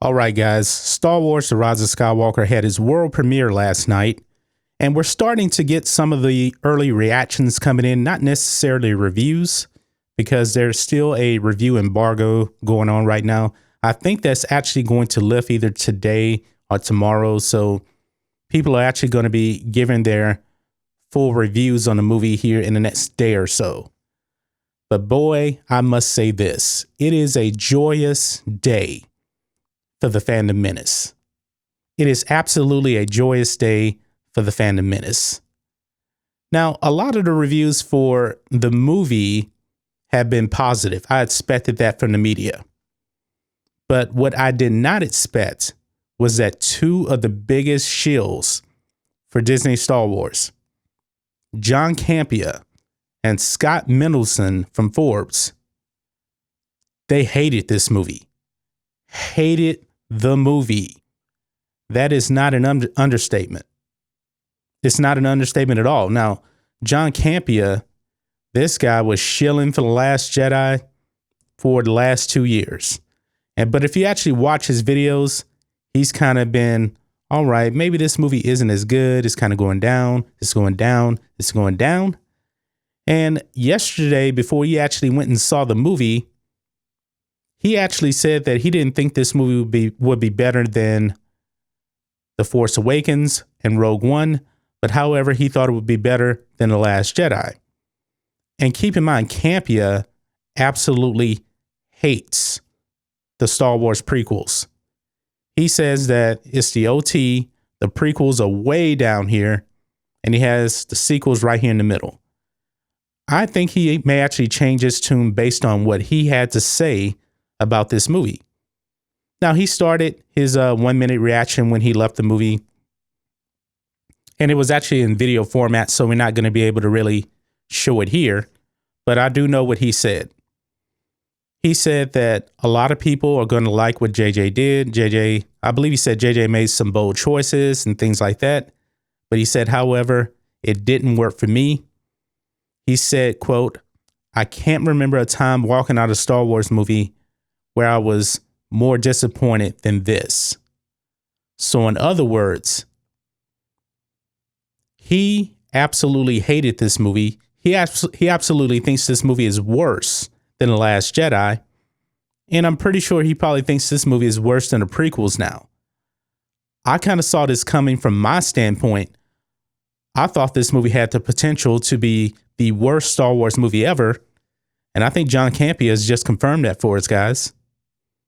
All right, guys, Star Wars: The Rise of Skywalker had its world premiere last night, and we're starting to get some of the early reactions coming in, not necessarily reviews, because there's still a review embargo going on right now. I think that's actually going to lift either today or tomorrow, so people are actually going to be giving their full reviews on the movie here in the next day or so. But boy, I must say this, it is a joyous day for the Phantom Menace. It is absolutely a joyous day for the Phantom Menace. Now, a lot of the reviews for the movie have been positive. I expected that from the media. But what I did not expect was that two of the biggest shills for Disney Star Wars, John Campea and Scott Mendelsohn from Forbes, they hated this movie. Hated the movie. That is not an understatement. It's not an understatement at all. Now, John Campea, this guy was shilling for The Last Jedi for the last 2 years. But if you actually watch his videos, he's kind of been, all right, maybe this movie isn't as good. It's kind of going down. It's going down. It's going down. And yesterday, before he actually went and saw the movie, he actually said that he didn't think this movie would be better than The Force Awakens and Rogue One, but however, he thought it would be better than The Last Jedi. And keep in mind, Campea absolutely hates the Star Wars prequels. He says that it's the OT, the prequels are way down here, and he has the sequels right here in the middle. I think he may actually change his tune based on what he had to say about this movie. Now, he started his 1 minute reaction when he left the movie, and it was actually in video format, so we're not going to be able to really show it here, but I do know what he said. He said that a lot of people are going to like what JJ did. I believe he said JJ made some bold choices and things like that, but he said, however, it didn't work for me. He said, quote, "I can't remember a time walking out of a Star Wars movie where I was more disappointed than this." So in other words, he absolutely hated this movie. He absolutely thinks this movie is worse than The Last Jedi. And I'm pretty sure he probably thinks this movie is worse than the prequels now. I kind of saw this coming from my standpoint. I thought this movie had the potential to be the worst Star Wars movie ever. And I think John Campea has just confirmed that for us, guys.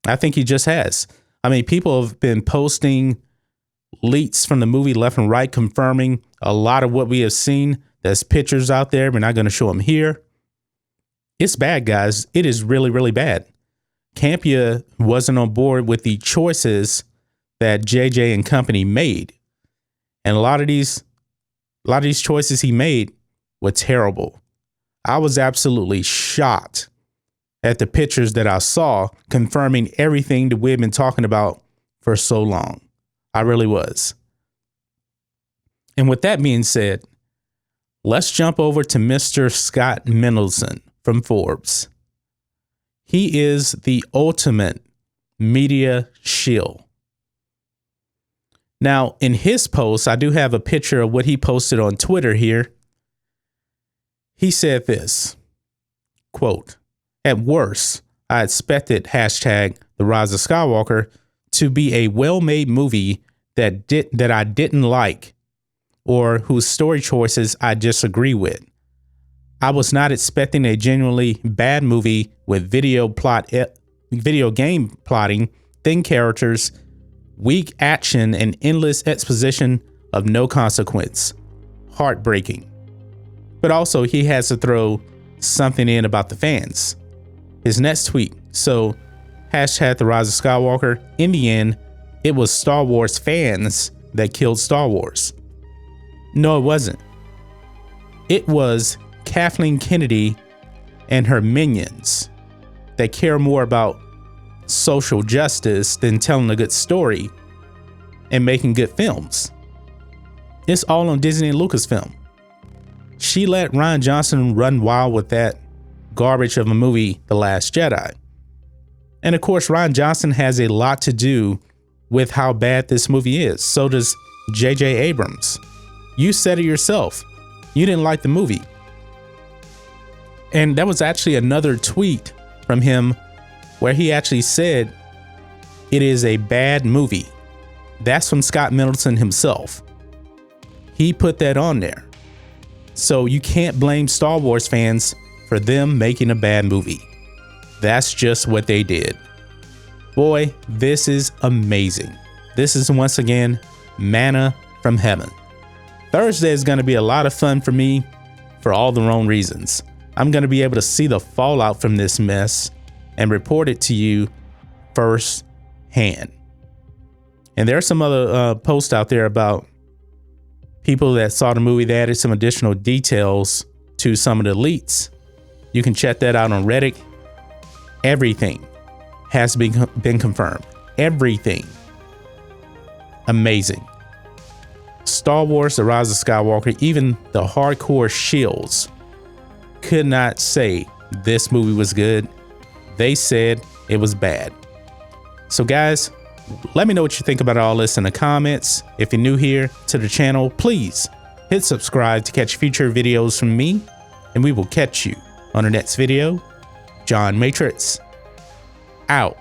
I think he just has. I mean, people have been posting leaks from the movie left and right, confirming a lot of what we have seen. There's pictures out there. We're not going to show them here. It's bad, guys. It is really, really bad. Campea wasn't on board with the choices that JJ and company made. And a lot of these choices he made were terrible. I was absolutely shocked at the pictures that I saw, confirming everything that we've been talking about for so long. I really was. And with that being said, let's jump over to Mr. Scott Mendelsohn from Forbes. He is the ultimate media shill. Now, in his post, I do have a picture of what he posted on Twitter here. He said this, quote, "At worst, I expected #The Rise of Skywalker to be a well-made movie that I didn't like or whose story choices I disagree with. I was not expecting a genuinely bad movie with video game plotting, thin characters, weak action, and endless exposition of no consequence. Heartbreaking." But also, he has to throw something in about the fans. His next tweet, so #The Rise of Skywalker, in the end, it was Star Wars fans that killed Star Wars. No, it wasn't. It was Kathleen Kennedy and her minions that care more about social justice than telling a good story and making good films. It's all on Disney and Lucasfilm. She let Rian Johnson run wild with that garbage of a movie, The Last Jedi. And of course, Rian Johnson has a lot to do with how bad this movie is. So does J.J. Abrams. You said it yourself. You didn't like the movie. And that was actually another tweet from him where he actually said it is a bad movie. That's from Scott Mendelsohn himself. He put that on there. So you can't blame Star Wars fans for them making a bad movie. That's just what they did. Boy, this is amazing. This is once again manna from heaven. Thursday is going to be a lot of fun for me for all the wrong reasons. I'm going to be able to see the fallout from this mess and report it to you firsthand. And there are some other posts out there about people that saw the movie. They added some additional details to some of the leaks. You can check that out on Reddit. Everything has been confirmed. Everything. Amazing. Star Wars: The Rise of Skywalker, even the hardcore shills could not say this movie was good. They said it was bad. So guys, let me know what you think about all this in the comments. If you're new here to the channel, please hit subscribe to catch future videos from me, and we will catch you on the next video. John Matrixx, out.